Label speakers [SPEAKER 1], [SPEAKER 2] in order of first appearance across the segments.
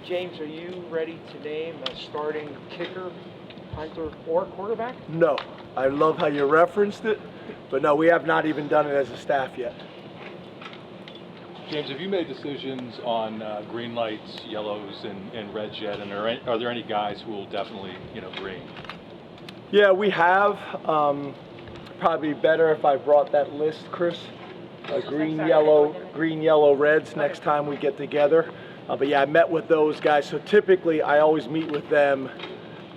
[SPEAKER 1] James, are you ready to name a starting kicker, punter, or quarterback?
[SPEAKER 2] No. I love how you referenced it, but no, we have not even done it as a staff yet.
[SPEAKER 3] James, have you made decisions on green lights, yellows, and reds yet? And are there any guys who will definitely, green?
[SPEAKER 2] Yeah, we have. Probably better if I brought that list, Chris. Green, yellow, reds next time we get together. But yeah, I met with those guys. So typically, I always meet with them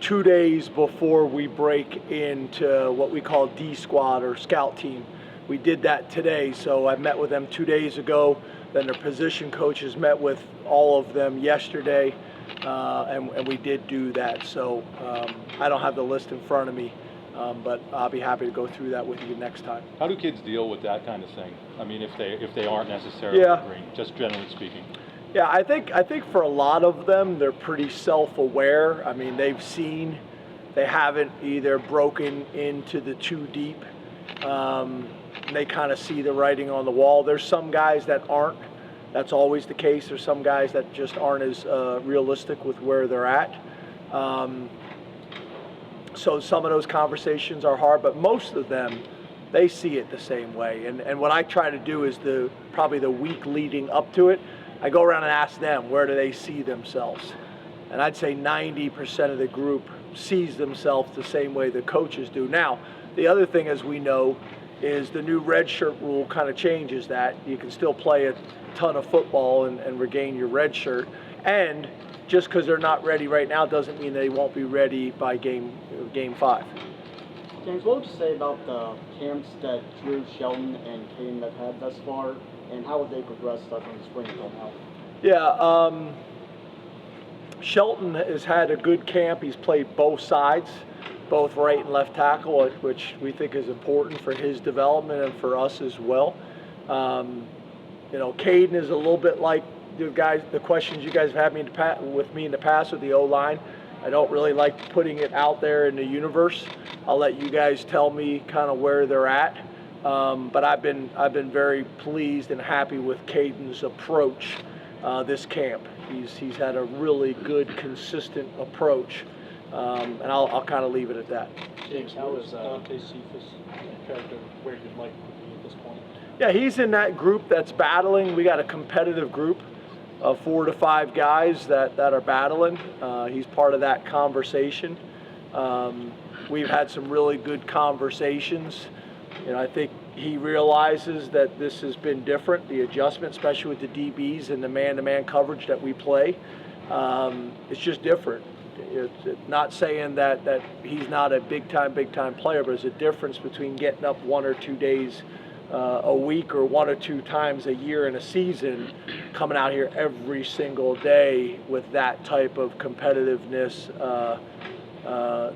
[SPEAKER 2] 2 days before we break into what we call D squad or scout team. We did that today. So I met with them 2 days ago. Then their position coaches met with all of them yesterday, and we did do that. So I don't have the list in front of me, but I'll be happy to go through that with you next time.
[SPEAKER 3] How do kids deal with that kind of thing? I mean, if they aren't necessarily green, just generally speaking.
[SPEAKER 2] Yeah, I think for a lot of them, they're pretty self-aware. I mean, they haven't either broken into the too deep. They kind of see the writing on the wall. There's some guys that aren't. That's always the case. There's some guys that just aren't as realistic with where they're at. So some of those conversations are hard, but most of them, they see it the same way. And what I try to do is probably the week leading up to it, I go around and ask them, where do they see themselves? And I'd say 90% of the group sees themselves the same way the coaches do. Now, the other thing, as we know, is the new redshirt rule kind of changes that. You can still play a ton of football and regain your red shirt. And just because they're not ready right now doesn't mean they won't be ready by game 5.
[SPEAKER 4] James, what would you say about the camps that Drew, Shelton, and Caedan have had thus far, and how would they progress from the spring until now?
[SPEAKER 2] Yeah, Shelton has had a good camp. He's played both sides, both right and left tackle, which we think is important for his development and for us as well. Caedan is a little bit like the questions you guys have had with me in the past with the O-line. I don't really like putting it out there in the universe. I'll let you guys tell me kind of where they're at. But I've been very pleased and happy with Caedan's approach this camp. He's had a really good, consistent approach, and I'll kind of leave it at that.
[SPEAKER 5] James, how is Dante Cephas compared to where you'd like to be at this point?
[SPEAKER 2] Yeah, he's in that group that's battling. We got a competitive group of 4 to 5 guys that are battling. He's part of that conversation. We've had some really good conversations. I think he realizes that this has been different, the adjustment, especially with the DBs and the man-to-man coverage that we play. It's just different. It's not saying that he's not a big-time player, but there's a difference between getting up 1 or 2 days a week or 1 or 2 times a year in a season, coming out here every single day with that type of competitiveness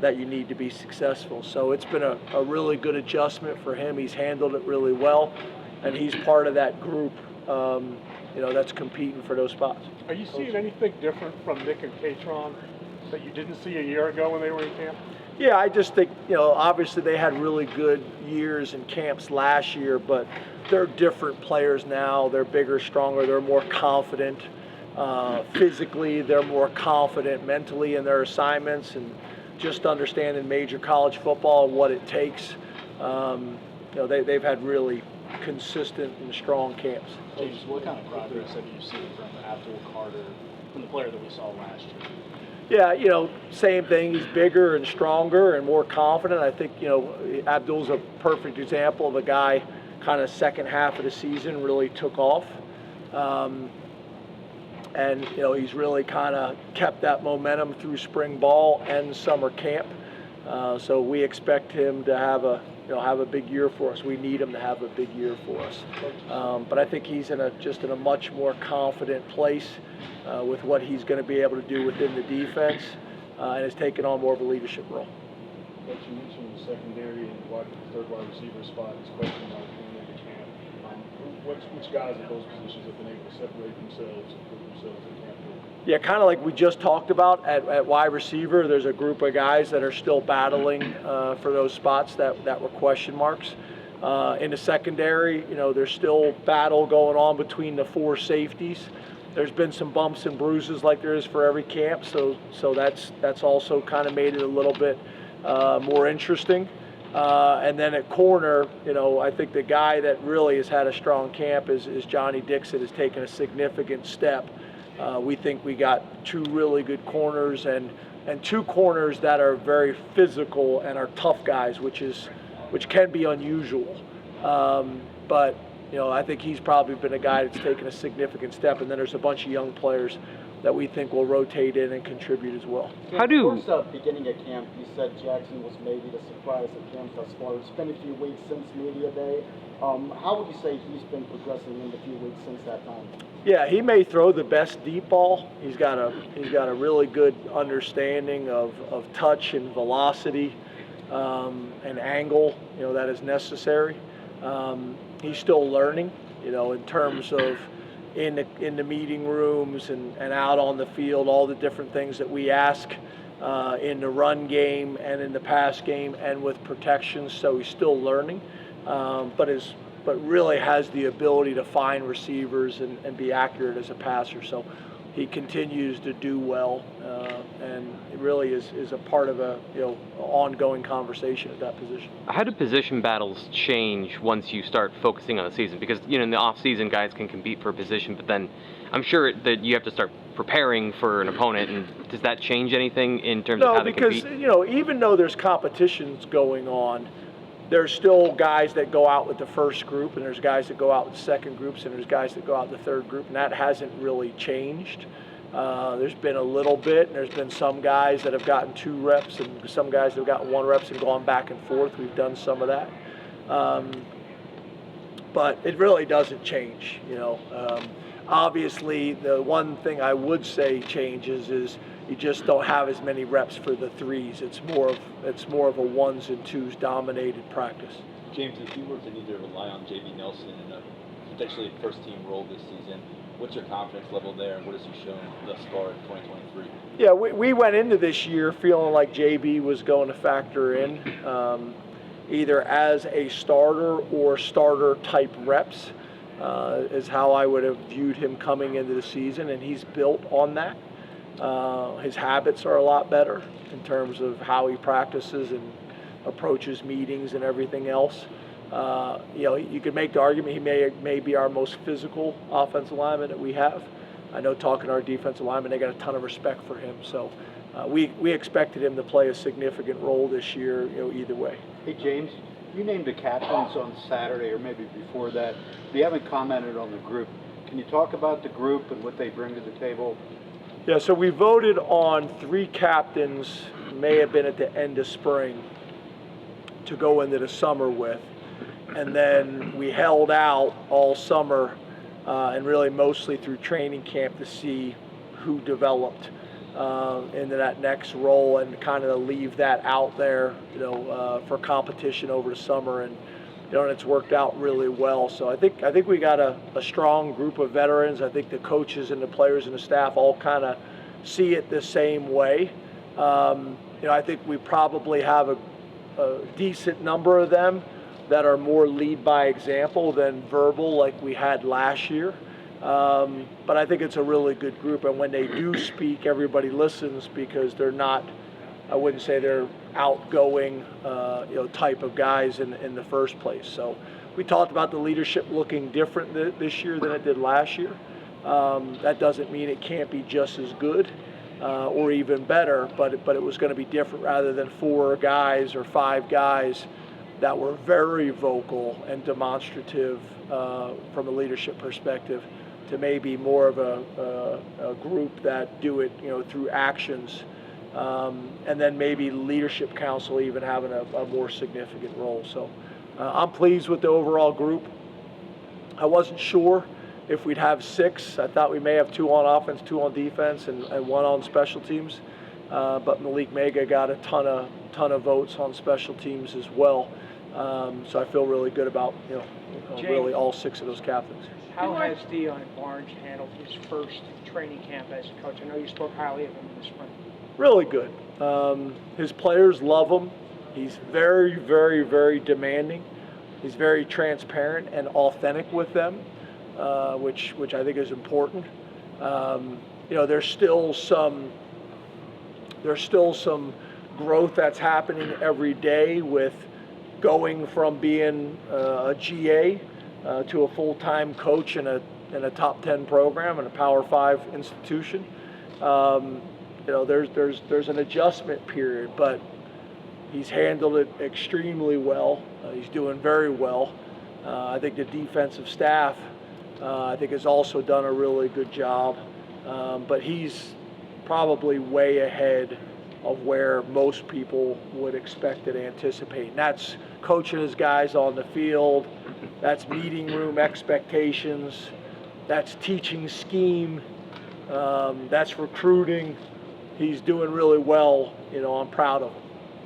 [SPEAKER 2] that you need to be successful. So it's been a really good adjustment for him. He's handled it really well, and he's part of that group that's competing for those spots.
[SPEAKER 5] Are you seeing anything different from Nick and Kaytron that you didn't see a year ago when they were in camp?
[SPEAKER 2] Yeah, I just think, obviously they had really good years in camps last year, but they're different players now. They're bigger, stronger, they're more confident. Physically, they're more confident mentally in their assignments and just understanding major college football and what it takes. They've had really consistent and strong camps.
[SPEAKER 5] James, what kind of progress have you seen from Abdul Carter, from the player that we saw last year?
[SPEAKER 2] Yeah, same thing. He's bigger and stronger and more confident. I think, Abdul's a perfect example of a guy kind of second half of the season really took off. And he's really kind of kept that momentum through spring ball and summer camp. So we expect him to have a big year for us. We need him to have a big year for us. But I think he's in a much more confident place with what he's going to be able to do within the defense, and has taken on more of a leadership role.
[SPEAKER 6] But you mentioned the secondary and third wide receiver spot is question mark going into camp. Which guys at those positions have been able to separate themselves and put themselves in camp?
[SPEAKER 2] Yeah, kind of like we just talked about at wide receiver, there's a group of guys that are still battling for those spots that were question marks. In the secondary, there's still battle going on between the 4 safeties. There's been some bumps and bruises like there is for every camp, so that's also kind of made it a little bit more interesting. And then at corner, I think the guy that really has had a strong camp is Johnny Dixon, has taken a significant step. We think we got two really good corners and two corners that are very physical and are tough guys, which can be unusual. But I think he's probably been a guy that's taken a significant step, and then there's a bunch of young players that we think will rotate in and contribute as well.
[SPEAKER 4] Of course, beginning of camp, you said Jaxon was maybe the surprise at camp thus far. It's been a few weeks since media day. How would you say he's been progressing in the few weeks since that time?
[SPEAKER 2] Yeah, he may throw the best deep ball. He's got a really good understanding of touch and velocity and angle, that is necessary. He's still learning, in terms of in the meeting rooms and out on the field, all the different things that we ask in the run game and in the pass game and with protections. So he's still learning, but really has the ability to find receivers and be accurate as a passer. So he continues to do well, and it really is a part of a ongoing conversation at that position.
[SPEAKER 7] How do position battles change once you start focusing on the season? Because in the off season, guys can compete for a position, but then I'm sure that you have to start preparing for an opponent. And does that change anything in terms of how they compete?
[SPEAKER 2] No, because even though there's competitions going on, there's still guys that go out with the first group, and there's guys that go out with the second groups, and there's guys that go out with the third group, and that hasn't really changed. There's been a little bit, and there's been some guys that have gotten 2 reps, and some guys that have gotten 1 reps and gone back and forth. We've done some of that. But it really doesn't change, Obviously, the one thing I would say changes is you just don't have as many reps for the 3s. It's more of a 1s and 2s dominated practice.
[SPEAKER 8] James, if you were to need to rely on J.B. Nelson in a potentially first-team role this season, what's your confidence level there, and what has he shown thus far in 2023?
[SPEAKER 2] Yeah, we went into this year feeling like JB was going to factor in either as a starter or starter-type reps. Is how I would have viewed him coming into the season, and he's built on that. His habits are a lot better in terms of how he practices and approaches meetings and everything else. You could make the argument he may be our most physical offensive lineman that we have. I know talking to our defensive linemen, they got a ton of respect for him. So we expected him to play a significant role this year, either way.
[SPEAKER 9] Hey, James, you named the captains on Saturday, or maybe before that. You haven't commented on the group. Can you talk about the group and what they bring to the table?
[SPEAKER 2] Yeah, so we voted on 3 captains, may have been at the end of spring, to go into the summer with. And then we held out all summer and really mostly through training camp to see who developed into that next role and kind of leave that out there, for competition over the summer. And it's worked out really well. So I think we got a strong group of veterans. I think the coaches and the players and the staff all kind of see it the same way. I think we probably have a decent number of them that are more lead by example than verbal like we had last year. But I think it's a really good group, and when they do speak, everybody listens because they're not, I wouldn't say they're outgoing, type of guys in the first place. So we talked about the leadership looking different this year than it did last year. That doesn't mean it can't be just as good or even better, but it was going to be different rather than 4 guys or 5 guys that were very vocal and demonstrative from a leadership perspective to maybe more of a group that do it, through actions. And then maybe leadership council even having a more significant role. So I'm pleased with the overall group. I wasn't sure if we'd have 6. I thought we may have 2 on offense, 2 on defense, and 1 on special teams. But Malik Mega got a ton of votes on special teams as well. So I feel really good about really all 6 of those captains.
[SPEAKER 1] How has Deion Barnes handled his first training camp as a coach? I know you spoke highly of him in the spring.
[SPEAKER 2] Really good. His players love him. He's very, very, very demanding. He's very transparent and authentic with them, which I think is important. There's still some growth that's happening every day with going from being a GA to a full-time coach in a top 10 program in a Power 5 institution. There's an adjustment period, but he's handled it extremely well. He's doing very well. I think the defensive staff, has also done a really good job. But he's probably way ahead of where most people would expect and anticipate. And that's coaching his guys on the field. That's meeting room expectations. That's teaching scheme. That's recruiting. He's doing really well. I'm proud of him.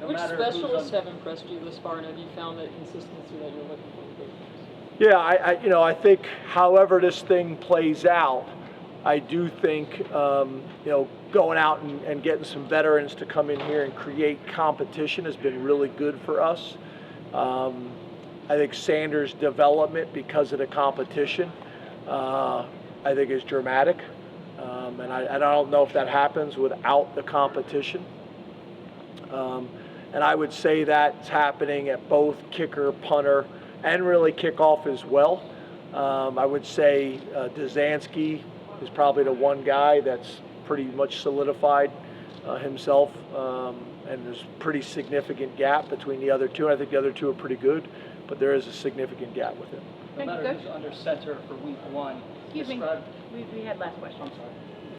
[SPEAKER 10] Which specialists have impressed you this far, and have you found that consistency that you're looking for?
[SPEAKER 2] Yeah, I think however this thing plays out, I do think, going out and getting some veterans to come in here and create competition has been really good for us. I think Sanders' development because of the competition, I think is dramatic. And I don't know if that happens without the competition. And I would say that's happening at both kicker, punter, and really kickoff as well. I would say Dzansky is probably the one guy that's pretty much solidified himself, and there's a pretty significant gap between the other two. I think the other two are pretty good, but there is a significant gap with him.
[SPEAKER 1] No matter who's under center for week one.
[SPEAKER 11] Excuse me, we had last question.
[SPEAKER 1] I'm sorry.